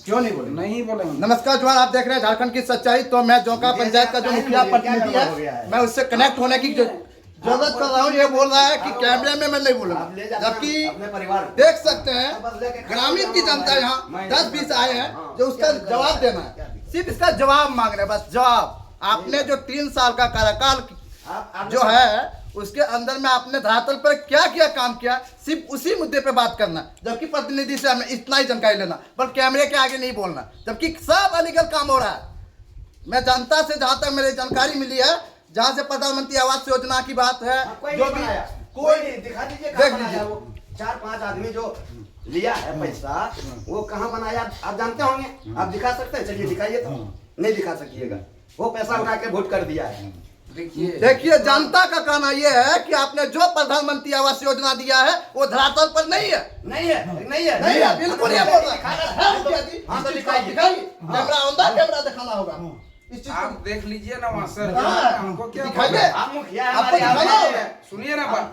क्यों नहीं बोले? नहीं बोलेंगे। नमस्कार जवान, आप देख रहे हैं झारखंड की सच्चाई। तो मैं जोका पंचायत का जो मुखिया प्रतिनिधि है, मैं उससे कनेक्ट होने की जरूरत कर रहा हूँ। ये बोल रहा है कि कैमरे में मैं नहीं बोलूंगा, जबकि देख सकते हैं ग्रामीण की जनता यहाँ 10-20 आए हैं जो उसका जवाब देना है, सिर्फ इसका जवाब मांग रहे हैं, बस जवाब। आपने जो 3 साल का कार्यकाल जो है उसके अंदर में आपने धरातल पर क्या क्या काम किया, सिर्फ उसी मुद्दे पे बात करना, जबकि प्रतिनिधि से हमें इतना ही जानकारी लेना, पर कैमरे के आगे नहीं बोलना, जबकि सब अलीगल काम हो रहा है। मैं जनता से जहां तक मेरी जानकारी मिली है, जहां से प्रधानमंत्री आवास योजना की बात है, जो भी कोई दिखा दीजिए, देख लीजिए वो 4-5 आदमी जो लिया है पैसा, वो कहाँ बनाया आप जानते होंगे, आप दिखा सकते हैं? चलिए दिखाइए। तो नहीं दिखा सकिएगा, वो पैसा उठा के वोट कर दिया है। देखिए जनता का कहना यह है कि आपने जो प्रधानमंत्री आवास योजना दिया है वो धरातल पर नहीं है। नहीं है, नहीं है, नहीं है, बिल्कुल ये बोल रहा है। हाँ तो दिखाइए, कैमरा ऑन द कैमरा दिखाना होगा। इस चीज आप देख लीजिए ना वहाँ सर, हमको क्या दिखाइए। आप मुखिया आपको हमारे दिखाना यहाँ होगा। सुनिए ना बात,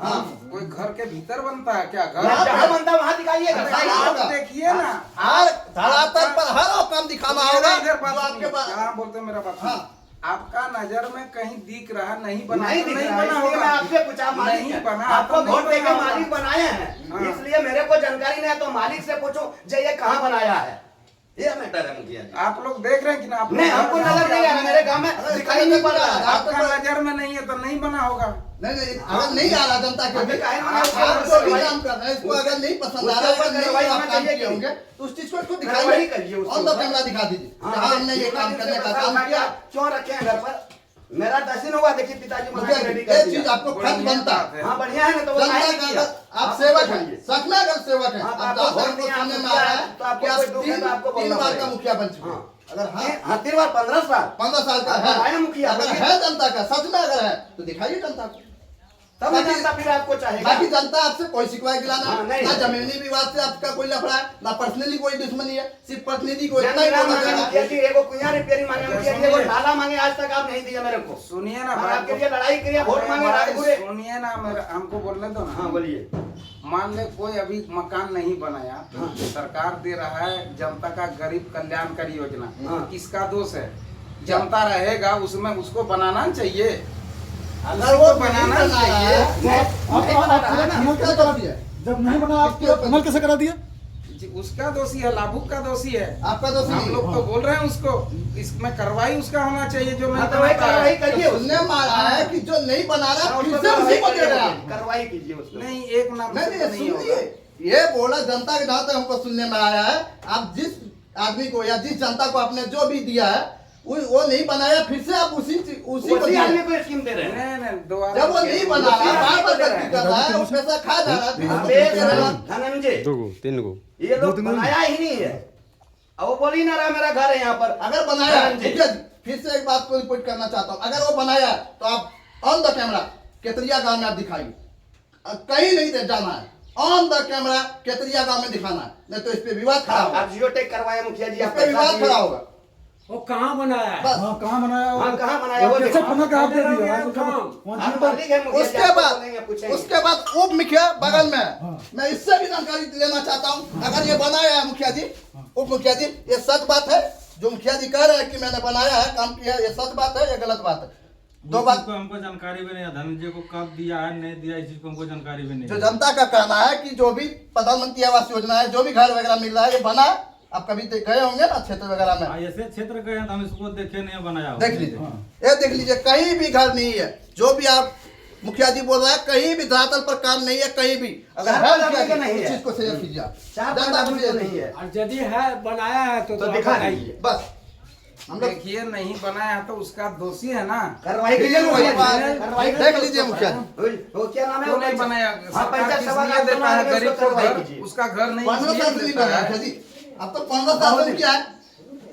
कोई घर के भीतर बनता है क्या? घर जहाँ बनता वहाँ दिखाइएगा। आप देखिए ना, हर धरातल पर हर वो काम दिखाना होगा इधर बात जो आपके पास। क्या बोलते हैं मेरा बात? हाँ। आपका नजर में कहीं दिख रहा नहीं बना, नहीं दिख रहा है, बना इसलिए मैं आपसे पूछा। मालिक नहीं है। बना, आपको तो नहीं वोट देके बना होगा। मालिक बनाए हैं, हाँ। इसलिए मेरे को जानकारी नहीं है, तो मालिक से पूछो जे ये कहाँ बनाया है। ये मैटर है मुखिया जी। आप लोग देख रहे हैं कि ना? नहीं, हमको नजर नहीं आ रहा, मेरे गाँव में दिखाई नहीं पड़ रहा है। आपका नजर में नहीं है तो नहीं बना होगा। नहीं नहीं, अगर नहीं आ रहा जनता के अभी काहे नहीं आप आ रहा? जो भी काम कर रहे हैं, इसको अगर नहीं पसंद आ रहा है, उसके ऊपर अगर नहीं कार्रवाई आप होना काम चाहिए किए कि होंगे तो उस चीज को इसको कार्रवाई दिखाइए, करिए उसके ऑन द ऊपर। कैमरा दिखा दीजिए हाँ, कि हमने ये काम करने का काम किया। क्यों रखे हैं घर पर? मेरा तहसील हुआ, देखिए पिताजी बना के रेडी ये कर चीज दिया। आपको फर्ज बनता है। हाँ बढ़िया है ना, तो वो जनता काहे का नहीं किया? अगर आप सेवक हैं, सच में अगर सेवक हैं, हाँ, तो आप आपको जहाँ तक वोट हमको दिया, सुनने में आपको आ रहा दिया, है तो आपको कि आप कोई दुख है तो आपको 3 बोलना बार का पड़ेगा। मुखिया बन चुके हैं। हाँ। अगर हाँ हाँ 3 बार 15 साल 15 साल का आया है मुखिया, अगर बोलिए। है जनता का, सच में अगर है तो दिखाइए जनता को। तब बाकी- जनता फिर आपको चाहेगा। बाकी जनता आपसे कोई शिकायत गिलाना हाँ, नहीं ना है। जमीनी विवाद से आपका कोई लफड़ा है, ना पर्सनली कोई दुश्मनी है, सिर्फ प्रतिनिधि को इतना ही जमीन बोलना मांगे चाहता मुखिया है। जी, एगो कुइया रिपेयरिंग मांगे मुखिया जी, एगो ढाला मांगे, आज तक आप नहीं दिया मेरे को। सुनिए ना और बात आपके लिए लड़ाई करिए, वोट मांगे राजपुरे। सुनिए ना, मेरा हमको बोलने दो ना। हाँ बोलिए। मान ले कोई अभी मकान नहीं बनाया, सरकार दे रहा है जनता का गरीब कल्याणकारी योजना, हाँ। किसका दोष है? जनता रहेगा उसमें, उसको बनाना चाहिए, अगर वो बनाना नहीं बना रहा चाहिए। है, अमल कैसे करा दिया? जब नहीं बना आप अमल कैसे करा दिया? उसका दोषी है, लाभुक का दोषी है। आपका दोष हम नहीं। लोग तो बोल रहे हैं उसको, इसमें कार्रवाई उसका होना चाहिए जो हाँ, नहीं तो वही बनाता कार्रवाई है। करिए। सुनने में आ रहा है कि जो नहीं बना रहा हाँ, फिर उसको से उसी को दे रहा है। कार्रवाई कीजिए उसको। नहीं, एक नाम नहीं से तो नहीं, नहीं होगा। सुनिए, ये बोला जनता के जहाँ तक हमको सुनने में आया है, आप जिस आदमी को या जिस जनता को आपने जो भी दिया है वो नहीं बनाया, फिर से आप उसी को उसी दिए। आदमी को स्कीम दे रहे हैं। नहीं नहीं, दोबारा जब वो नहीं बना रहा, उसी बार बार आदमी को दे गलती कर रहा है, वो पैसा खा जा रहा है, फिर आप उसको एक दे रहा है। धनंजय 2 ये लोग बनाया ही नहीं है, अब वो बोल ही ना रहा मेरा घर है यहाँ पर। अगर बनाया है, धनंजय। मुखिया जी, फिर से एक बात को रिपोर्ट करना चाहता हूँ, अगर वो बनाया है, तो आप ऑन द कैमरा केतरिया गांव में आप दिखाइए, कहीं नहीं दे जाना है, ऑन द कैमरा केतरिया गांव में दिखाना है, नहीं तो इस पे विवाद खड़ा होगा, आप जियो टेक करवाए मुखिया जी, इस आप पे विवाद खड़ा होगा। वो कहाँ बनाया है? बस हाँ कहाँ बनाया? हाँ, कहाँ बनाया वो कैसे दिखाओ। बना के आप दे दिया? आप मालिक है मुखिया जी, उसके आपको बाद बोलेंगे, पूछेंगे। उसके बाद उप मुखिया बगल में है। हाँ। मैं इससे भी जानकारी लेना चाहता हूँ, अगर ये बनाया है मुखिया जी, उप मुखिया जी, ये सच बात है जो मुखिया जी कह रहे हैं कि मैंने बनाया है, काम किया है, ये सच बात है या गलत बात है? दो उस बात चीज को हमको जानकारी भी नहीं है, धनंजय को कब दिया है नहीं दिया, इस चीज को हमको जानकारी भी नहीं जो है। जनता का कहना है कि जो भी प्रधानमंत्री आवास योजना है, जो भी घर वगैरह मिल रहा है, ये बना, आप कभी गए होंगे ना क्षेत्र वगैरह में, ऐसे क्षेत्र गए हैं तो हम इसको देखे नहीं है, बनाया हुआ। देख लीजिए, ये देख लीजिए, कहीं भी घर नहीं है, जो भी आप मुखिया जी बोल रहा है, कहीं भी धरातल पर काम नहीं है, कहीं भी अगर चार है पांच मुखिया आदमी का जी, नहीं उस है। चीज को शेयर कीजिए आप। 4-5 जनता को आदमी शेयर तो नहीं कीजिए। है, और यदि है बनाया है तो तो आप दिखा बताइए। दीजिए। बस हम लोग देखिए, नहीं बनाया तो उसका दोषी है ना। कार्रवाई कीजिए वही मुखिया बात जी, है। कार्रवाई देख लीजिए मुखिया जी, वो क्या नाम है? क्यों नहीं बनाया? हाँ, सरकार पंचायत किस सभा लिए का देता है चुनाव गरीब उसको को कार्रवाई घर? कीजिए। उसका घर नहीं 15 इसलिए साल से नहीं देता बन रहा है। है जी, अब तो 15 साल से क्या है,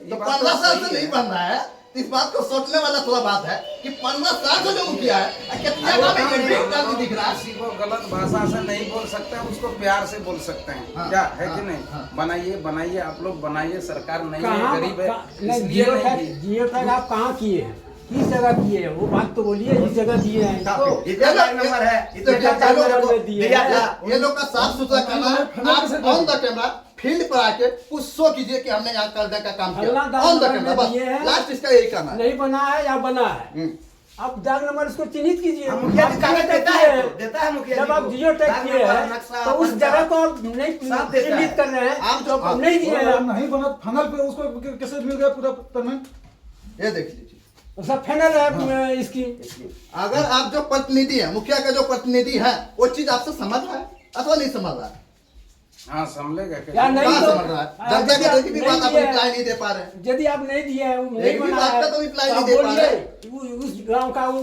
तो 15 साल से नहीं बन रहा है, तो इस बात को सोचने वाला थोड़ा बात है कि 15 साल से जो मुखिया है, कितना काम है, ये भी काम नहीं दिख रहा है। किसी को गलत भाषा से नहीं बोल सकते हैं, उसको प्यार से बोल सकते हैं। हाँ, क्या है हाँ, कि नहीं? हाँ। बनाइए बनाइए, आप लोग बनाइए, सरकार नहीं है, कहाँ गरीब है, नहीं, इसलिए जियो नहीं टैग दी। जियो टैग आप कहाँ किए हैं? किस जगह किए हैं? वो बात तो बोलिए, इस जगह दिए हैं इसको। इतना लाइन नंबर है, इतना ये खर्चा लोग मेरे को दिए दिया हैं। था। ये लोग का साफ सुथरा कहना है, आप ऑन द कैमरा फील्ड पर आके कुछ शो कीजिए कि हमने यहाँ करने का काम किया फलना ऑन द दाग कैमरा, नंबर बस दिए हैं। लास्ट इसका यही करना है। नहीं बना है या बना है, आप दाग नंबर इसको चिन्हित कीजिए। हम मुखिया जी आप कागज जियो टैग देता किए है, हैं। देता है मुखिया जी जब आप को। जियो टैग दाग किए नंबर, हैं नक्शा, तो उस पंचा, जगह को आप नहीं सब देता चिन्हित है। कर रहे हैं, आप जो आप नहीं दिए हैं। नहीं बना फाइनल पे उसको कैसे मिल गया पूरा पेमेंट? ये देख लीजिए, वो सब फाइनल है इसकी। अगर आप जो प्रतिनिधि है, मुखिया का जो प्रतिनिधि है, वो चीज आपसे समझ रहा है अथवा नहीं समझ रहा है? हाँ समझेगा या क्या? नहीं कहाँ तो समझ रहा है? जनता यदि की आप कोई भी नहीं बात आप दिए हैं, रिप्लाई नहीं दे पा रहे हैं। यदि आप नहीं दिए हैं, वो नहीं एक भी बना बात है, का तो रिप्लाई तो नहीं आप दे पा बोलिए, रहे। उस गांव का वो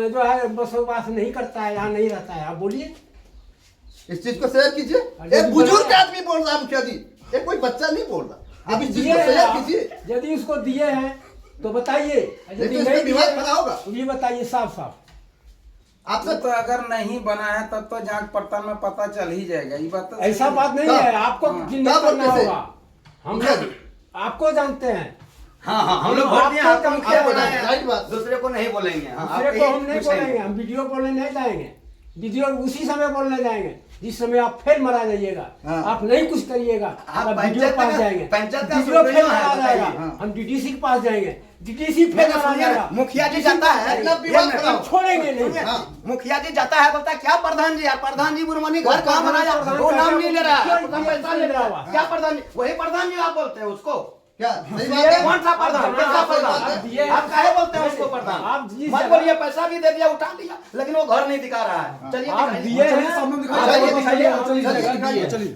जो है बसोबास नहीं करता है, यहाँ नहीं रहता है, आप बोलिए। इस चीज को शेयर कीजिए। अरे एक जी, बुजुर्ग बना- आदमी बोल रहा है मुखिया जी, ये कोई बच्चा नहीं बोल रहा। आप इस चीज दिए को हैं शेयर आप, कीजिए। यदि उसको दिए हैं तो बताइए, नहीं यदि तो इस पे नहीं दिए विवाद खड़ा होगा। तो ये बताइए साफ साफ। आपसे तो अगर नहीं बना है तब तो जांच पड़ताल में पता चल ही जाएगा, ये बात तो ऐसा सही बात नहीं कब? है, आपको हाँ। चिन्हित कब और करना कैसे? होगा। हम मुखिया लोग जी। आपको जानते हैं, हाँ हाँ, हम लोग आपको वोट दिए, आपका तो मुखिया आपको बनाए हैं। राइट बात। दूसरे को नहीं बोलेंगे। हाँ, दूसरे आप को यही हम नहीं पूछेंगे। बोलेंगे, हम वीडियो बोलने नहीं जाएंगे। वीडियो उसी समय बोलने जाएंगे जिस समय आप फेल मारा जाइएगा। हाँ। आप नहीं कुछ करिएगा, आप आप वीडियो पंचायत पास का- जाएंगे, पंचायत का वीडियो फेल सुप्रीमो है, मारा बताइए। जाएगा, हाँ। हम डीडीसी के पास जाएंगे, डीडीसी फेल मेरा मारा सुनिए ना, जाएगा, मुखिया जी जाता है, इतना विवाद खड़ा हम हो। छोड़ेंगे नहीं। हाँ। मुखिया जी जाता है, बोलता है क्या प्रधान जी, प्रधान जी बुरमनी घर कहाँ बनाया, वो नाम नहीं ले रहा है, क्यों पैसा ले रहा हुआ? है। क्या प्रधान जी, वही प्रधान जी आप बोलते हैं उसको? क्या सही बात है? कौन सा प्रधान, आप कैसा दिए प्रधान? हैं। आप काहे बोलते हैं उसको आप प्रधान? जिस मत जगह- बोलिए, पैसा भी दे दिया, उठा दिया, लेकिन वो घर नहीं दिखा रहा है। चलिए आप दिखाइए। दिए चलिए, हैं, सामने दिखाइए, आप चलिए, बताइए, दिखाइए, आप चलिए, जगह दिखाइए, दिए। चलिए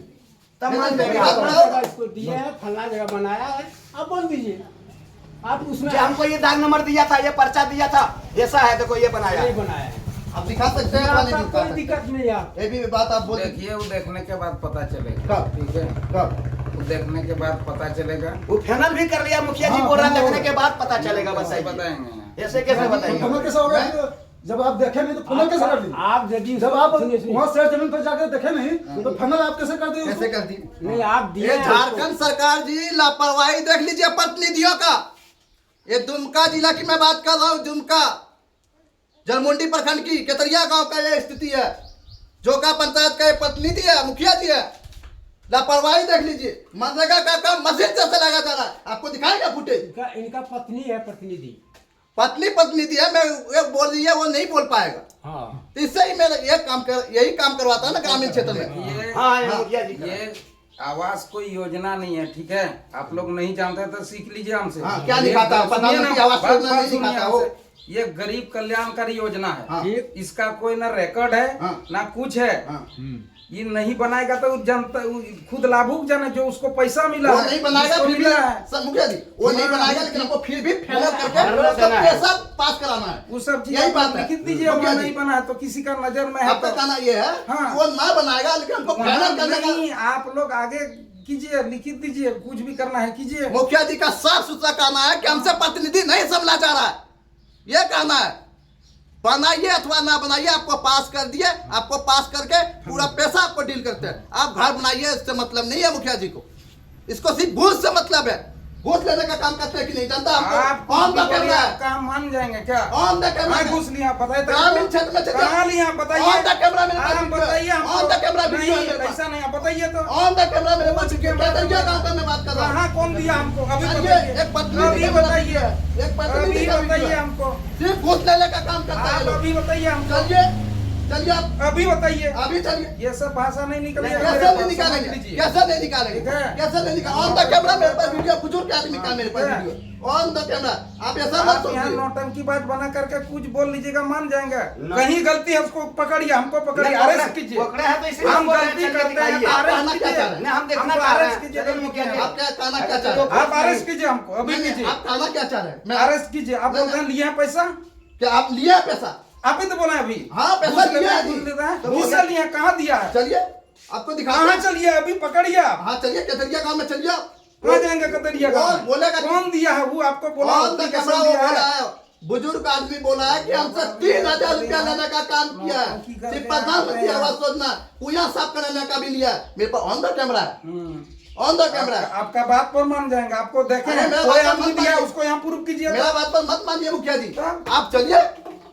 तब मान नहीं, लेंगे। नहीं, आप नहीं, बोलो। इसको दिए हैं, फलना जगह बनाया है, आप बोल दीजिए। आप उसमें कि हमको ये दाग नंबर दिया था, ये पर्चा दिया था, ऐसा है, देखो ये बनाया नहीं है। बनाया है। आप दिखा सकते हैं अथवा नहीं आपका दिखा कोई सकते? दिक्कत नहीं है। आप ये भी बात आप बोल देखिए, वो देखने के बाद पता चलेगा। कब? ठीक है, कब? वो देखने के बाद पता चलेगा, वो फाइनल भी कर लिया, मुखिया जी हाँ, बोल रहा है, फाइनल देखने के बाद पता चलेगा। बस ऐसे ऐसे बताएंगे। ऐसे कैसे बताएंगे? फाइनल कैसे होगा? जब आप देखे नहीं तो फाइनल कैसे कर दी? आप यदि जब आप सुनिए, सुनिए। वहाँ शेयर जमीन पर जाकर देखे नहीं तो फाइनल आप कैसे कर दिए? कैसे कर दी? नहीं आप दिए ये हैं झारखंड सरकार जी लापरवाही देख लीजिए प्रतिनिधियों का। ये दुमका जिला की मैं बात कर रहा हूँ, दुमका जलमुंडी प्रखंड की केतरिया गांव का ये स्थिति है। जोका पंचायत का ये प्रतिनिधि है, मुखिया जी है। लापरवाही देख लीजिए, मनरेगा का काम मस्जिद से लगा जा रहा है। आपको दिखाएगा फुटेज? इनका पत्नी है प्रतिनिधि। पत्नी प्रतिनिधि है, मैं ये बोल रही है, वो नहीं बोल पाएगा। हाँ, तो इससे ही मैं यही काम करवाता है ना ग्रामीण क्षेत्र में। ये हाँ, ये मुखिया जी का। ये आवास कोई योजना नहीं है, ठीक है? आप लोग नहीं जानते तो सीख लीजिए हमसे। हाँ, क्या ये दिखाता है? सुनिए प्रधानमंत्री ना, आवास बात योजना नहीं सुनिए दिखाता वो। हमसे। ये गरीब कल्याणकारी योजना हाँ। है, इसका कोई ना रिकॉर्ड है हाँ। ना कुछ है। हाँ। ये नहीं बनाएगा तो जनता खुद लाभुक जाने जो उसको पैसा मिला वो है, नहीं बनाएगा जिसको फिर भी मिला है, सर मुखिया जी, वो नहीं हाँ, बनाएगा, लेकिन हमको फिर भी फाइनल करके फाइनल उसका देना है। पैसा पास कराना है। वो सब चीज यही बात है। लिखित दीजिए। मुखिया वो जी, नहीं बना है तो किसी का नजर में है आपका तो कहना ये है हाँ। वो ना बनाएगा, लेकिन हमको फाइनल करने का। नहीं, आप लोग आगे कीजिए, लिखित दीजिए, कुछ भी करना है कीजिए। मुखिया जी का साफ सुथरा कहना है कि हमसे प्रतिनिधि नहीं समझना चाह रहा है, ये कहना है। बनाइए अथवा ना बनाइए, आपको पास कर दिए, आपको पास करके पूरा पैसा आपको डील करते हैं। आप घर बनाइए, इससे मतलब नहीं है मुखिया जी को। इसको सिर्फ घूस से मतलब है। घूस लेने का काम करते हैं कि नहीं जानता आप हमको। ऑन द कैमरा है, काम मान जाएंगे क्या? ऑन द कैमरा मैं है। घुस लिया, बताइए तो। ग्रामीण क्षेत्र में चलिए। कहाँ लिया बताइए। ऑन द कैमरा मेरे पास आप वीडियो है। बताइए हमको। ऑन द कैमरा वीडियो है नहीं, मेरे पास। ऐसा नहीं, आप बताइए तो। ऑन द कैमरा मेरे पास वीडियो है। केतरिया गांव का मैं बात कर रहा हूँ। कहाँ कौन दिया हमको? अभी चलिए, बताइए। एक प्रतिनिधि अभी का बताइए। वीडियो है। एक प्रतिनिधि अभी का वीडियो बताइए है। हमको। सिर्फ घूस लेने का काम करता है आप ये लोग। अभी बताइए हमको। चलिए चलिए आप अभी बताइए। अभी चलिए। ये सब भाषा नहीं निकलेगा। कैसे नहीं निकालेंगे? कैसे नहीं निकालेंगे? ठीक है। कैसे नहीं निकालेंगे? ऑन द कैमरा मेरे पास वीडियो, बुजुर्ग आदमी का मेरे पास ठीक है। Video on the camera. आप ऐसा मत आप यहाँ सोचिए। नौटंकी बात बना करके कुछ बोल लीजिएगा, मान जाएंगे। ना। कहीं गलती है उसको पकड़िए, हमको पकड़िए, नहीं, अरेस्ट पकड़े- कीजिए। पकड़े हैं तो इसीलिए हम बोल रहे हैं, गलती चलिए करते हैं दिखाइए। तो आप अरेस्ट कहना क्या कीजिए। चाह रहे हैं? नहीं, हम देखना हमको चाह रहे अरेस्ट हैं। कीजिए, चलिए मुखिया जी। आप क्या कहना क्या चाह रहे हैं? आप अरेस्ट कीजिए हमको, अभी नहीं, नहीं, कीजिए। आप कहना क्या चाह रहे हैं? मैं अरेस्ट कीजिए। आप नहीं, बोलते हैं लिए हैं पैसा, क्या आप लिए हैं पैसा? आप ही तो बोला अभी। हाँ, पैसा घूस लिया है लेता जी। घूस लेता है। तो घूस बोलिए। लिया, कहाँ दिया है? चलिए आपको दिखाते कहाँ हैं। चलिए, अभी पकड़िए आप। हाँ चलिए, केतरिया गांव में चलिए। कहाँ जाएंगे कतरिया का? कौन बोलेगा? कौन दिया है? वो आपको बोला ऑन द application कैमरा वो दिया बोला है। है, बुजुर्ग आदमी बोला है कि हमसे 3,000 रुपया लेने का काम किया है। सिर्फ प्रधानमंत्री आवास योजना कुआं साफ कराने का भी लिया है। मेरे पास ऑन द कैमरा है, ऑन द कैमरा है। आपका बात पर मान जाएंगे। आपको देखे अरे हैं, मेरा कोई बात पर आदमी मत दिया, मानिए। उसको यहाँ प्रूफ कीजिए। मेरा बात पर मत मानिए मुखिया जी। तब? आप चलिए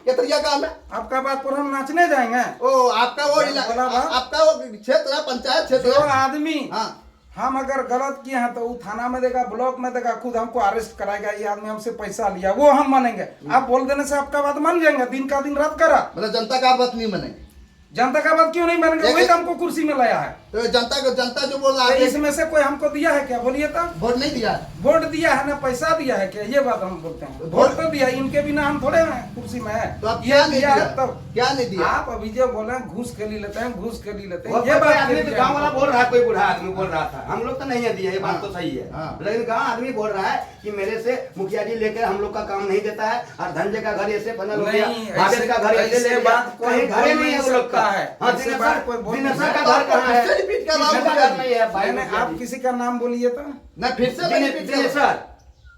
केतरिया गांव में। आपका बात पर हम नाचने जाएंगे। ओ आपका वो बोला बात। आपका वो क्षेत्र है, पंचायत क्षेत्र जो है। आदमी हाँ हम अगर गलत किए हैं तो वो थाना में देगा, ब्लॉक में देगा, खुद हमको अरेस्ट कराएगा, ये आदमी हमसे पैसा लिया, वो हम मानेंगे। आप बोल देने से आपका बात मान जाएंगे, दिन का दिन रात करा। मतलब जनता का बात नहीं मानेंगे? जनता का बात क्यों नहीं मानेंगे? वही तो हमको कुर्सी में लाया है। तो जनता जो बोल रहा तो है इसमें से कोई हमको दिया है क्या? बोलिए तो। वोट नहीं दिया है। वोट दिया है ना, पैसा दिया है क्या? ये बात हम बोलते हैं। वोट तो दिया, इनके बिना हम थोड़े हैं कुर्सी में है। तो आप ये क्या नहीं दिया दिया? है तब क्या नहीं दिया? आप अभी जो बोले हैं, घूस के लिए लेते हैं, घूस के लिए लेते वो हैं, ये कोई बात आदमी के लिए गाँव वाला हमको- बोल रहा है, कोई बूढ़ा आदमी बोल रहा था, हम लोग तो नहीं है दिया, ये बात तो सही है। हाँ। लेकिन गाँव आदमी बोल रहा है कि मेरे से मुखिया जी लेकर हम लोग का काम नहीं देता है, और धनजय का घर ऐसे बना हो गया, नहीं, भावेश का घर ऐसे ले ऐसे लिया, बात कोई कहीं घरे बोल नहीं है नहीं वो लोग का। सकता है। हाँ, ऐसे बात कोई बोल नहीं दिनेशर का घर कहाँ है? फिर से रिपीट कर रहा हूँ, दिनेशर का घर नहीं है भाई। मैंने आप किसी का नाम बोलिए तो। मैं फिर से मैं repeat कर रहा हूँ। दिनेशर,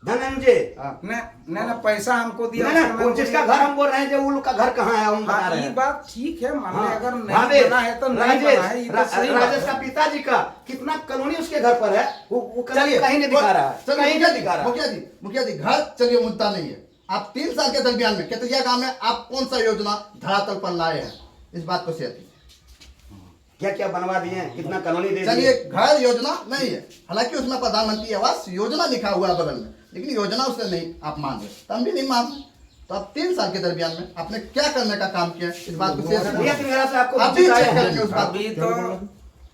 धनंजय, न पैसा हमको दिया, नहीं, उसका नहीं, नाम जिसका बोलिए। घर हम बोल रहे हैं, जो वो लोग का घर कहाँ है हम बता हाँ, रहे ये हैं। बात ठीक है, मान हाँ, ली अगर नहीं भावेश, बना है तो नहीं बना है, ये तो सही बात राजेश है। का पिताजी का कितना कॉलोनी उसके घर पर है, वो कॉलोनी चलिए कहीं नहीं दिखा रहा है, चलिए, कहीं नहीं दिखा रहा है। मुखिया जी घर चलिए मुद्दा नहीं है। आप 3 साल के दरमियान में केतरिया गांव में आप कौन सा योजना धरातल पर लाए हैं, इस बात को शेयर कीजिए। क्या क्या बनवा दिए हैं, कितना कॉलोनी दे चलिए दिए। घर योजना नहीं है, हालांकि उसमें प्रधानमंत्री आवास योजना लिखा हुआ है बगल में, लेकिन योजना उसने नहीं आप मान रहे, तो हम भी नहीं मान रहे। तो अब 3 साल के दरमियान में आपने क्या करने का काम किया है, इस बात को शेयर भैया कीजिए। मेरा से आपको अभी बताया चेक है। करेंगे उस बात अभी तो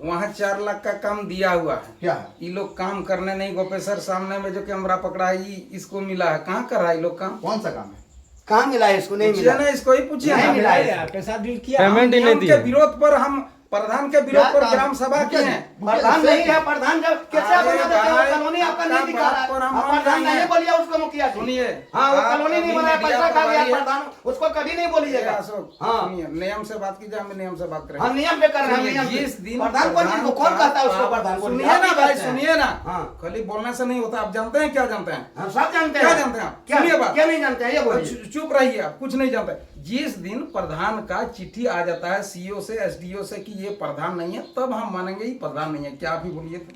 वहाँ 4 लाख का काम दिया हुआ है। क्या है? ये लोग काम करने नहीं, गोपेश्वर सामने में जो कैमरा पकड़ा है, ये इसको मिला है। कहाँ कर रहा है ये लोग काम? कौन सा काम है? कहाँ मिला है, इसको नहीं पूछिए मिला। ना, इसको ही पूछिए नहीं ना। मिला है। पैसा डील किया। पेमेंट ही नहीं नियम के दिया। विरोध पर हम प्रधान के विरोध पर ग्राम सभा किए हैं। प्रधान नहीं है, प्रधान जब कैसे अरे बना देते हैं, भाई, वो कॉलोनी आपका नहीं दिखा रहा है। बात पर हम आप मान प्रधान रहे नहीं हैं। बोलिए उसको मुखिया जी। सुनिए, हाँ, वो आप कॉलोनी नहीं अभी बनाया, मीडिया पैसा खा पर गया आइए। प्रधान, उसको कभी नहीं बोलिएगा। अशोक, हाँ, सुनिए, नियम से बात कीजिए, हम नियम से बात करेंगे। हम नियम पे कर रहे हैं, सुनिए, नियम जिस से। दिन प्रधान कौन चीज को कौन कहता है उसको प्रधान? सुनिए ना भाई, सुनिए ना। हाँ। खाली बोलने से नहीं होता। आप जानते हैं क्या जानते हैं? हम सब जानते हैं। क्या जानते हैं आप? क्या सुनिए बात। क्या नहीं जानते हैं, ये बोलिए। चुप रहिए, आप कुछ नहीं जानते। जिस दिन प्रधान का चिट्ठी आ जाता है सीओ से, एसडीओ से कि ये प्रधान नहीं है, तब हम मानेंगे ये प्रधान नहीं है। क्या आप ही बोलिए,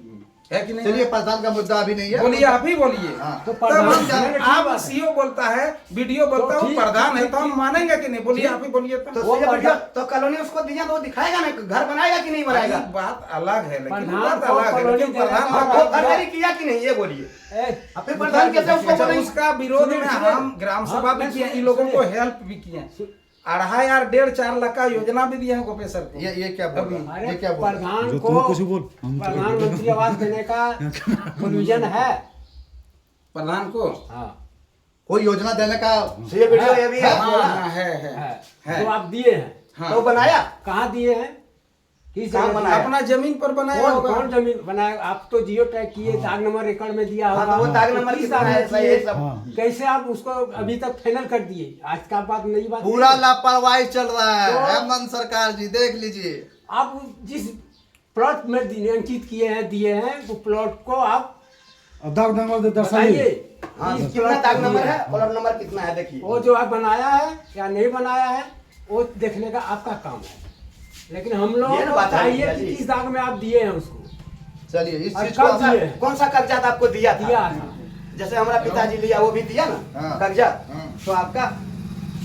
है कि नहीं? चलिए प्रधान का मुद्दा अभी नहीं है, बोलिए, आप ही बोलिए। हाँ। तो तब प्रधान हम ठीक आप बात है। सीओ बोलता है, वीडियो बोलता है, वो ठीक, प्रधान है, ठीक, तो हम मानेंगे कि नहीं? बोलिए, आप ही बोलिए। तो वो सीधे बढ़िया, प्रधान- तो कॉलोनी उसको दिया तो वो दिखाएगा ना, घर बनाएगा कि नहीं बनाएगा? ये बात अलग है, लेकिन प्रधान बात को अलग है, कॉलोनी लेकिन देने प्रधान का का वो घर जारी किया कि नहीं, ये बोलिए। अब फिर प्रधान कैसे उसको अच्छा, बोलेंगे? उसका विरोध में सुनिए, हम ग्राम हाँ, सभा भी मैं किए, सुनिए, इन लोगों को सुनिए। हेल्प भी किए। 2.5-4 लाख का योजना भी दिया है गोपेश्वर को। ये क्या बोल रहा है? अरे ये क्या बोल रहा है? प्रधान जो को तुम कुछ बोल, हम तो- प्रधानमंत्री आवास देने का प्रोविजन है। प्रधान को हाँ कोई योजना देने का ये वीडियो ये भी है। हाँ, है है जो आप दिए हैं। हाँ। तो बनाया कहाँ दिए हैं? किस कहाँ जगह बनाया? दिए? अपना जमीन पर बनाया कौन होगा। कौन जमीन बनाया? आप तो जियो टैग किए, दाग नंबर रिकॉर्ड में दिया हाँ, होगा। तो वो दाग नंबर किस कितना दाग है, में सही किए? है सब। हाँ। कैसे आप उसको अभी तक फाइनल कर दिए? आज का बात नई बात पूरा नहीं है। लापरवाही चल रहा है तो- हेमंत सरकार जी, देख लीजिए। आप जिस प्लॉट में अंकित किए हैं, दिए हैं, वो प्लॉट को आप अब दाग नंबर दर्शाइए। बताइए। हाँ, इस कितना प्लॉट दाग को नंबर दिया है, कॉलम नंबर कितना है, देखिए। वो जो आप बनाया है या नहीं बनाया है, वो देखने का आपका काम है। लेकिन हम लोग ये ना को बात है, चाहिए भैया कि जी। किस दाग में आप दिए हैं उसको। चलिए इस और चीज कब को दिए हैं? कौन सा कागजात आपको दिया था? दिया था। जैसे हमारा पिताजी लिया वो भी दिया ना हाँ। कागजात, हाँ। तो आपका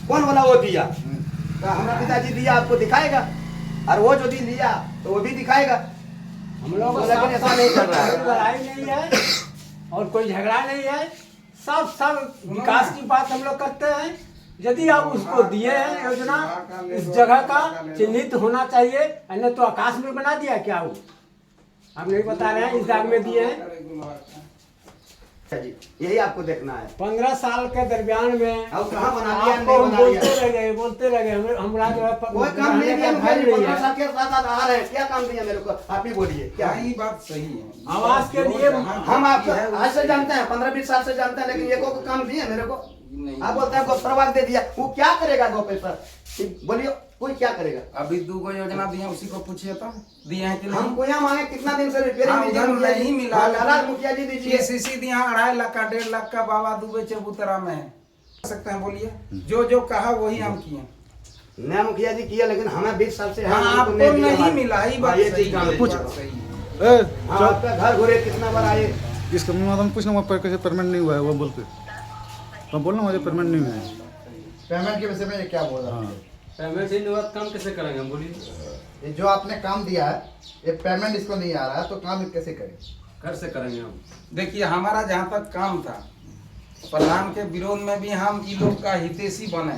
कौन वाला वो दिया? तो हमारा पिताजी दिया आपको दिखाएगा, और वो जो भी लिया तो वो भी दिखाएगा। हम लोग तो लेकिन ऐसा नहीं कर रहा है। कोई लड़ाई नहीं है और कोई झगड़ा नहीं है। सब विकास की बात हम लोग करते हैं। यदि आप उसको दिए हैं योजना, इस जगह का चिन्हित होना चाहिए, अन्य तो आकाश में बना दिया क्या? वो आप नहीं बता रहे हैं इस दाग में दिए हैं। जी, यही आपको देखना है। 15 साल के दरमियान में अब कहाँ बना लिया, आपको नहीं हम बना लिया। बोलते रह गए। हमरा जो है कोई काम नहीं दिया, घर नहीं 15 है। साल के साथ साथ आ रहे हैं, क्या काम दिया मेरे को, आप ही बोलिए क्या? क्या ये बात सही है? आवास के लिए हम आपको आज से जानते हैं, 15-20 साल से जानते हैं, लेकिन ये को काम दिए मेरे को। नहीं। आप बोलते हैं गोप्रवाग दे दिया, वो क्या करेगा गोपेश्वर? बोलिए, कोई क्या करेगा? अभी 2 योजना दी है, उसी को पूछिए तो दिए हैं कि नहीं? हमको यहाँ मांगे कितना दिन से रिपेयरिंग हाँ, दीजिए, उधर मुखिया जी। नहीं मिला। हाँ, नाराज मुखिया जी दीजिए। केसीसी दिया 2.5 लाख का, 1.5 लाख का बाबा दुबे चबूतरा में है। कर सकते हैं, बोलिए। जो जो कहा वही हम किए। नया मुखिया जी किया, लेकिन हमें 20 साल से हाँ, हमको आपको दिया नहीं हमारे। मिला, ये हाँ, बात ये सही चीज है, का ये पूछ। बात सही है। हाँ, आपका घर घुरे कितना बार आए? इस कंपनी में पूछना वहाँ कैसे पेमेंट नहीं हुआ है, वो बोलते तो बोलना मुझे पेमेंट नहीं हुआ है। पेमेंट के विषय में ये क्या बोल रहा है? हाँ। पेमेंट से नहीं हुआ काम कैसे करेंगे हम, बोलिए। ये जो आपने काम दिया है, ये पेमेंट इसको नहीं आ रहा है, तो काम कैसे करें? कैसे करेंगे हम? देखिए हमारा जहाँ तक काम था, प्रधान के विरोध में भी हम इन लोग का हितैषी बने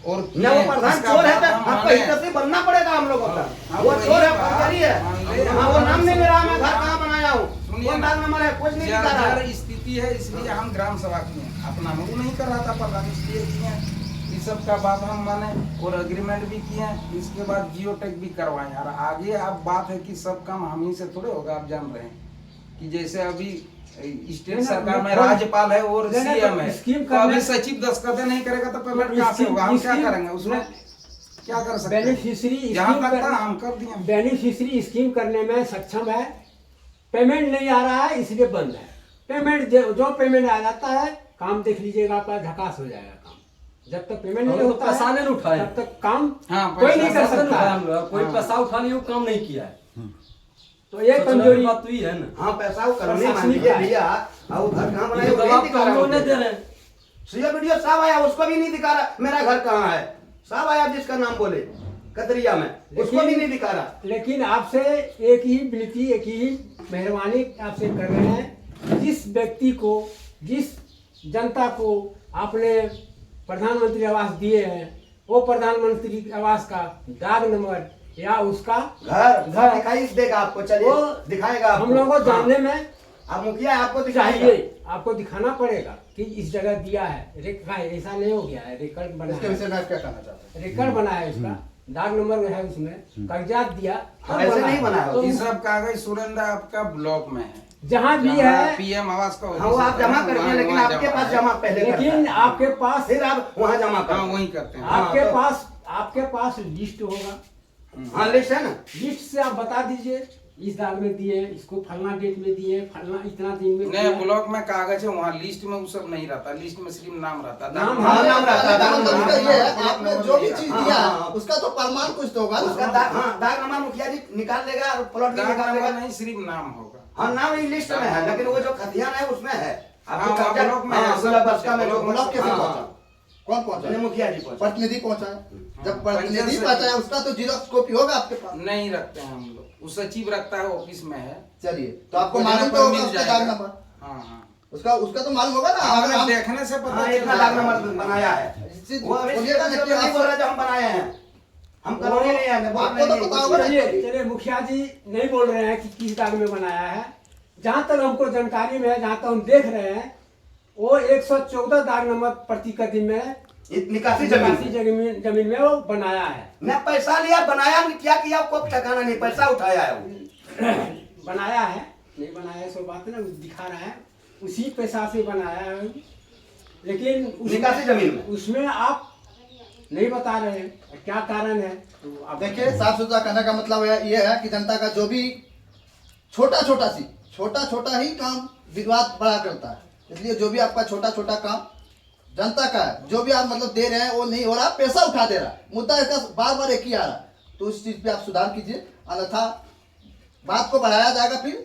और न वो प्रधान इसका चोर है बात तो हम हमको माने। हितैषी बनना पड़ेगा हम लोगों का। हाँ, वो वही चोर है, बात, फौजदारी है। मान ले, हाँ, वो नाम नहीं मेरा, मैं घर हाँ। कहाँ बनाया हूँ, सुनिए कौन ना, दाग नंबर है, कुछ नहीं दिखा रहा है। जर्जर स्थिति है, इसलिए हम ग्राम सभा किए, अपना मुँह नहीं कर रहा था प्रधान, इसलिए किए। इस सब का बात हम माने और एग्रीमेंट भी किए। इसके बाद जियोटेक भी करवाए। और आगे अब बात है कि सब काम हम ही से थोड़े होगा। आप जान रहे हैं कि जैसे अभी स्टेट सरकार में राज्यपाल है और सीएम है, तो अभी सचिव दस्तखत नहीं करेगा तो पेमेंट कहाँ से होगा? हम क्या करेंगे उसमें? क्या कर सकते हैं? बेनिफिशियरी जहाँ स्कीम तक था हम कर दिए। बेनिफिशियरी स्कीम करने में सक्षम है, पेमेंट नहीं आ रहा है इसलिए बंद है। पेमेंट जो पेमेंट आ जाता है, काम देख लीजिएगा, आपका झकास हो जाएगा काम। जब तक पेमेंट नहीं होता पैसा नहीं उठाए, तब तक काम हाँ, कोई नहीं कर पैसा नहीं सकता उठाया है। हम लोग, कोई हाँ। पैसा उठाने को काम नहीं किया है। तो ये सबसे बड़ी कमजोरी बात तो ये है ना, हाँ, पैसा वो करने प्रशासनिक मान लीजिए है। लिया और घर कहाँ बनाया ये वो नहीं दबाव दिखा तो हम रहा लोग नहीं है। दे रहे हैं। सीओ वीडियो साहब आया, उसको भी नहीं दिखा रहा मेरा घर कहाँ है। साहब आया जिसका नाम बोले कतरिया में, उसको भी नहीं दिखा रहा। लेकिन आपसे एक ही विनती, एक ही मेहरबानी आपसे कर रहे हैं, जिस व्यक्ति को, जिस जनता को आपने प्रधानमंत्री आवास दिए हैं, वो प्रधानमंत्री आवास का डाक नंबर या उसका घर दिखाई देगा आपको, चलिए वो दिखाएगा आपको। हम लोगों को जानने में आप मुखिया है, आपको दिखाएगा। चाहिए, आपको दिखाना पड़ेगा कि इस जगह दिया है। ऐसा नहीं हो गया है, रिकॉर्ड बना इसके है, विषय में आप क्या कहना चाहते हैं? रिकॉर्ड बना है उसका, डाक नंबर है उसमें, कागजात दिया, सब ऐसे बना नहीं है। बना है। तो ये सब कागज सुरेंद्र आपका ब्लॉक में है, जहाँ भी है, पीएम आवास का हाँ, वो आप जमा करिए, लेकिन आपके पास जमा पहले करता लेकिन है। आपके पास, फिर आप वहाँ जमा हाँ करो। वही करते हैं। आपके पास लिस्ट होगा, हाँ, लिस्ट है ना। लिस्ट से आप बता दीजिए इस दाग में दिए, इसको फलना डेट में दिए, फलना इतना दिन में नहीं, दिया। ब्लॉक में कागज है, वहाँ लिस्ट में वो सब नहीं रहता, लिस्ट में सिर्फ नाम रहता है। नाम, हाँ, नाम रहता है, नाम नाम मतलब ये है, नाम आपने नाम जो भी नाम चीज हाँ, दिया हाँ, है, हाँ। उसका तो प्रमाण कुछ तो होगा ना। उसका दाग, हाँ, दाग नंबर मुखिया जी निकाल देगा और प्लॉट भी दाग निकाल नंबर देगा। नहीं, सिर्फ नाम होगा। हाँ, नाम ही लिस्ट में है, लेकिन वो जो खतियान है उसमें है। हाँ, आपको वहाँ कब्जा- ब्लॉक में हाँ, है, सब सुलभ कुछ बस्ता है, में जो ब्लॉक कैसे हाँ, पहुंचा? कौन पहुंचा? मैंने मुखिया जी पहुंचा। प्रतिनिधि पहुंचा है। जब हाँ, प्रतिनिधि पंचायत पहुंचा है, सचिव। उसका तो जीरोक्स कॉपी होगा आपके पास। नहीं रखते हैं हम लोग, वो सचिव रखता है, ऑफिस में है। चलिए, तो आपको वो मालूम जगह तो पर होगा मिल उसका जाएगा। दाग नंबर, हाँ हाँ, उसका तो मालूम होगा ना। अगर अगर हम देखने से पता हाँ, चल इतना दाग नंबर बनाया है। इस चीज वो अभी बोलिएगा ना कि नहीं बोल रहा जो हम बनाए हैं। हम कॉलोनी नहीं है, मैं बोल आपको तो नहीं, पता होगा ना। चलिए मुखिया जी नहीं बोल रहे हैं कि किस दाग में बनाया है। जहाँ तक हमको जानकारी में है, जहाँ तक हम देख रहे हैं, वो 114 दाग नंबर प्रति कदम में निकासी निवासी जमीन जमीन में वो बनाया है। न पैसा लिया, बनाया नहीं, क्या किया कोई ठिकाना नहीं, पैसा उठाया है वो। बनाया है, नहीं बनाया है सो बात ना, दिखा रहा है उसी पैसा से बनाया है। लेकिन निकासी जमीन में उसमें आप नहीं बता रहे हैं क्या कारण है। तो आप देखिए, साफ सुथरा कहने का मतलब ये है कि जनता का जो भी छोटा छोटा ही काम विवाद बड़ा करता है। इसलिए जो भी आपका छोटा छोटा काम जनता का है, जो भी आप मतलब दे रहे हैं वो नहीं हो रहा, पैसा उठा दे रहा है। मुद्दा इसका बार बार एक ही आ रहा है, तो उस चीज पे आप सुधार कीजिए, अन्यथा बात को बढ़ाया जाएगा। फिर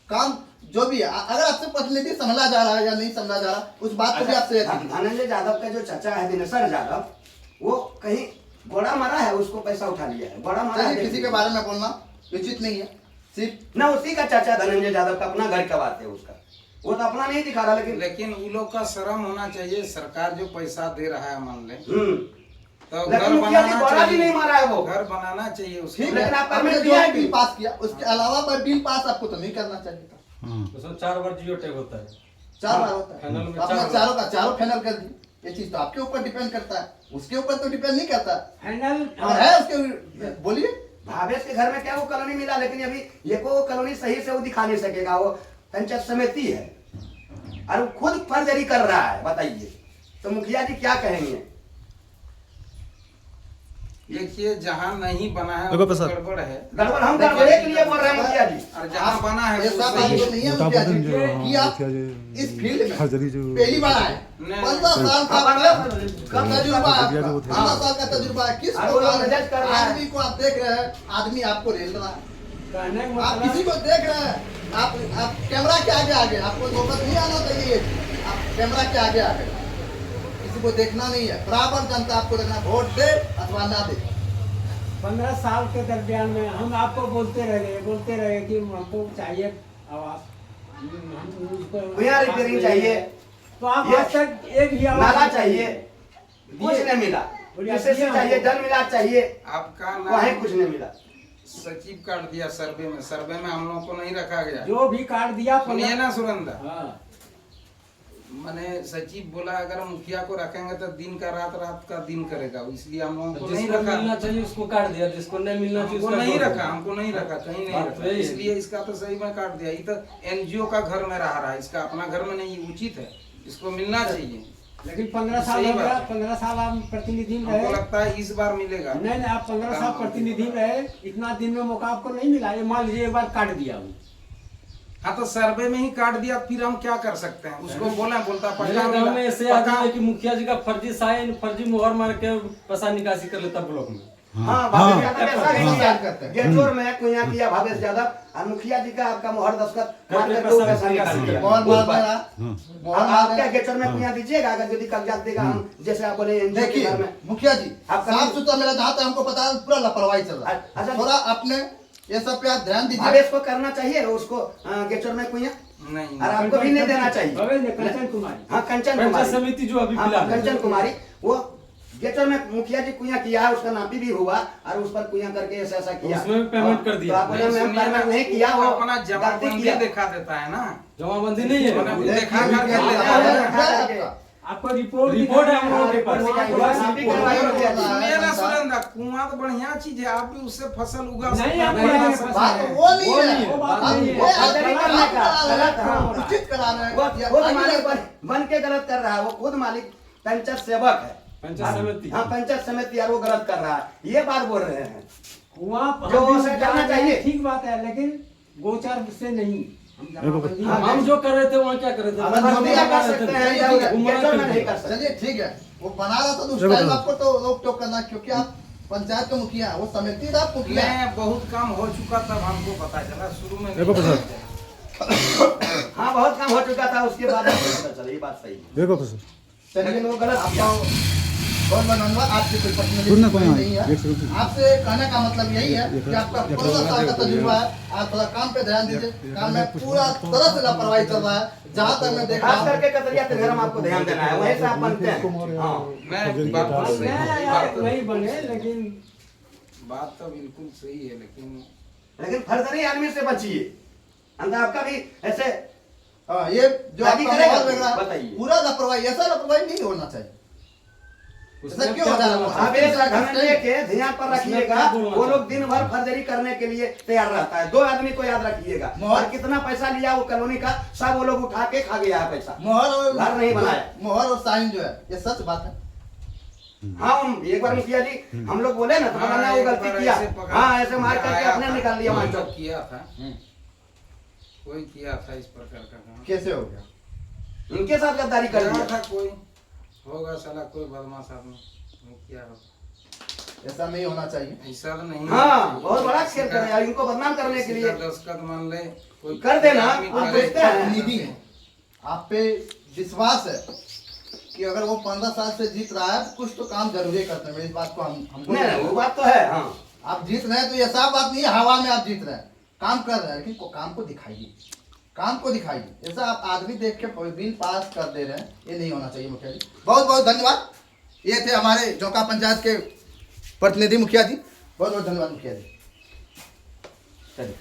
काम जो भी है, अगर आपसे प्रतिनिधि समझा जा रहा है या नहीं समझा जा रहा, उस बात को भी आपसे धनंजय यादव का जो चाचा है दिनेश्वर यादव, वो कहीं गोड़ा मारा है, उसको पैसा उठा लिया है। गोड़ा मारा है, किसी के बारे में बोलना उचित नहीं है। सिर्फ ना उसी का चाचा धनंजय यादव का अपना घर का बात है उसका, वो तो अपना नहीं दिखा रहा। लेकिन उन लोग का शर्म होना चाहिए, सरकार जो पैसा दे रहा है मान ले, लेकिन तो घर मुखिया जी बनाना गोड़ा भी नहीं चाहिए, मारा है वो। घर बनाना चाहिए उसको। ठीक लेकिन है, आप आपने परमिट जो दिया है बिल कि? पास किया, उसके अलावा पर बिल पास आपको तो नहीं करना चाहिए था। उसमें 4 बार जियो टैग होता है। 4 बार होता है, फाइनल में आपने 4 चारों का चारों फाइनल कर दी। ये चीज तो आपके ऊपर डिपेंड करता है, उसके ऊपर तो डिपेंड नहीं करता फाइनल और है उसके। बोलिए, भावेश के घर में क्या वो कॉलोनी मिला, लेकिन अभी ये को कॉलोनी सही से वो दिखा नहीं सकेगा। वो पंचायत समिति है और वो खुद फर्जरी कर रहा है, बताइए तो मुखिया जी क्या कहेंगे? देखिए, जहाँ नहीं बना है देखो वो सर। गड़बड़ है, गड़बड़ हम गड़बड़े के लिए बोल रहे हैं मुखिया जी। और जहाँ बना है ये वो सब सही बात तो है। नहीं है मुखिया जी कि आप इस फील्ड में पहली बार आए, 15 साल का तजुर्बा है, 15 साल का तजुर्बा है। किस और वो लोग जज कर रहा है। आदमी को आप देख रहे हैं, आदमी आपको रेल रहा है, कहने का आप मतलब किसी को देख रहे हैं, आप कैमरा के आगे आपको नौबत नहीं आना चाहिए। आप कैमरा के आगे किसी को देखना नहीं है, बराबर जनता आपको देखना, वोट दे अथवा ना दे। 15 साल के दरमियान में हम आपको बोलते रहे कि हमको चाहिए आवास, हम उसको भैया रिपेयरिंग चाहिए, तो आप ये आज तक एक भी आवास नाला चाहिए, कुछ नहीं मिला। जैसे चाहिए जल मिला चाहिए, आपका वहीं नाम कुछ नहीं मिला। सचिव काट दिया सर्वे में हम लोगों को नहीं रखा गया। जो भी कार्ड दिया सुनिए ना सुरेंद्र, हाँ। मैंने सचिव बोला अगर मुखिया को रखेंगे तो दिन का रात, रात का दिन करेगा, इसलिए हम लोगों को नहीं जिसको रखा। मिलना चाहिए उसको काट दिया, जिसको नहीं मिलना चाहिए हमको उसका नहीं छोड़ रखा, दिया। हमको नहीं रखा, कहीं नहीं बात तो रखा, यही है। इसलिए इसका तो सही में काट दिया। ये तो एनजीओ का घर में रह रहा है, इसका अपना घर में नहीं, ये उचित है, इसको मिलना चाहिए। लेकिन 15 साल सही हो बात गया, है। 15 साल आप प्रतिनिधि में हमको रहे। लगता है इस बार मिलेगा। नहीं, आप 15 साल प्रतिनिधि में रहे, इतना दिन में मौका आपको नहीं मिला। ये मान लीजिए एक बार काट दिया हूँ, हाँ तो सर्वे में ही काट दिया, फिर हम क्या कर सकते हैं? उसको बोला बोलता मेरे पक्का गांव में ऐसे आदमी है पक्का कि मुखिया जी का फर्जी साइन, फर्जी मुहर मार के पैसा निकासी कर लेता ब्लॉक में। हाँ, भावेश यादव ऐसा भी किया। करते हैं। गेटोर में कुइया किया भावेश यादव और मुखिया जी का आपका मोहर दस्तखत मार करके वो पैसा निकाल दिया। मोहन उस मार पर। मेरा अब आप क्या गेटोर में कुइया दीजिएगा, अगर यदि कागजात देगा हम, जैसे आप बोले एनजीओ के देखिए घर में। मुखिया जी, आप कभी- साफ सुथरा मेरा जहाँ तक हमको पता है पूरा लापरवाही चल रहा अच्छा। है। थोड़ा अपने ये सब पे आप ध्यान दीजिए। भावेश को करना चाहिए उसको गेटोर में कुइया, नहीं और आपको भी नहीं देना चाहिए। भवेश ने कंचन कुमारी। हाँ, कंचन पंचायत कुमारी, समिति जो अभी हाँ, फिलहाल है। कंचन कुमारी, वो गेटर में मुखिया जी कुइया किया है, उसका नापी भी हुआ और उस पर कुइया करके ऐसा ऐसा किया। उसमें भी पेमेंट कर दिया। तो आपने में पेमेंट नहीं किया, वो अपना गलती जमाबंदी किया। दिखा देता है ना। जमाबंदी नहीं है। देखिए, देखिए, देखा करके देखिए, ले देखिए, जाओ। देखिए, आपको रिपोर्ट रिपोर्ट है हम लोगों के रिपोर्ट पास। निकालिए, बस नापी रिपोर्ट करवाइए है। मुखिया जी। सुनिए ना सुरेंद्र, कुआं तो बढ़िया चीज है, आप भी उससे फसल उगा नहीं, सकते हैं। आप बढ़िया नहीं, फसल बात है। वो नहीं वो है। नहीं है, वो बात हम नहीं है। वो आप गलत करा का, रहे गलत हैं, काम हम उचित करा रहे हैं। वो या खुद आगे मालिक बढ़- बन के गलत कर रहा है, वो खुद मालिक पंचायत सेवक है। पंचायत समिति। हाँ, पंचायत समिति यार वो गलत कर रहा है, ये बात बोल रहे हैं। वहाँ जो हम उसे करना चाहिए। ठीक बात है, लेकिन गोचर से नहीं। हम जमाबंदी हाँ, हम जो कर रहे थे वहाँ क्या कर रहे थे? अब हम भी कर सकते हैं, या गेटोर में नहीं कर सकते। चलिए ठीक है, वो बना रहा था तो उस टाइम आपको तो रोक टोक करना, क्योंकि आप पंचायत के मुखिया हैं, वो समिति का आप मुखिया हैं। मैं बहुत काम हो चुका तब हमको पता चला, शुरू में देखो नहीं प्रसाद। हाँ, बहुत काम हो चुका था, उसके बाद हमको पता चला, ये बात सही है। देखो प्रसाद, लेकिन वो गलत आपका किया। बहुत बहुत धन्यवाद। आपसे कोई सुनना कोई पर्सनली नहीं एक है। सेकंड। आपसे कहने का मतलब यही है कि आपका 15 साल का तजुर्बा है, आप थोड़ा काम पे ध्यान दीजिए। काम में पूरा तरह से लापरवाही चल रहा है, जहाँ तक मैं देख रहा खास हूँ। करके कतरिया के घर में आपको ध्यान देना है, वहीं से आप बनते हैं। हाँ, मैं बात तो सही है, नहीं, बात तो- नहीं बने, लेकिन बात तो बिल्कुल सही है, लेकिन फर्जरी आदमी से बचिए। अंदर आपका भी ऐसे हाँ, ये जो ताकि आपका करेगा, माहौल लग रहा है, बताइए। पूरा लापरवाही, ऐसा लापरवाही नहीं होना चाहिए। उसमें ऐसा क्यों क्या हो जा रहा है? बोलना आप चाहिए? एक रखने लेके ध्यान पर रखिएगा, क्या बोलना वो लोग चाहते दिन भर फर्जरी करने के लिए तैयार रहता है। 2 आदमी को याद रखिएगा, और कितना पैसा लिया वो कॉलोनी का, सब वो लोग उठा के खा गया है पैसा। मोहर और घर नहीं बनाया। मोहर और साइन जो है, ये सच बात है। हाँ, हम एक बार मुखिया जी हम लोग बोले ना, तो हाँ, मैंने वो एक गलती बार किया। ऐसे पकड़- हाँ, ऐसे मार करके आया अपने था, निकाल लिया कोई वहाँ तो से। किया था, कोई किया था इस प्रकार का काम। कैसे हो गया? इनके साथ गद्दारी कर किया दिया। था कोई, होगा साला कोई बदमाश आदमी, वो किया होगा। ऐसा नहीं होना चाहिए। ऐसा तो नहीं हाँ, बहुत बड़ा खेल कर रहे हैं इनको बदनाम करने के लिए। दस्खत मान ले कोई कर देना, आदमी आप करे। देखते हैं। प्रतिनिधि है, आप पे विश्वास है कि अगर वो 15 साल से जीत रहा है तो कुछ तो काम जरूरी करते हैं। इस बात को हम नहीं, वो बात तो है। हाँ, आप जीत रहे हैं तो ये साफ बात नहीं है हवा में आप जीत रहे हैं, काम कर रहे हैं, लेकिन काम को दिखाइए, काम को दिखाइए। ऐसा आप आदमी देख के बिल पास कर दे रहे हैं, ये नहीं होना चाहिए। मुखिया जी बहुत बहुत धन्यवाद। ये थे हमारे जोका पंचायत के प्रतिनिधि मुखिया जी, बहुत बहुत धन्यवाद मुखिया जी। चलिए।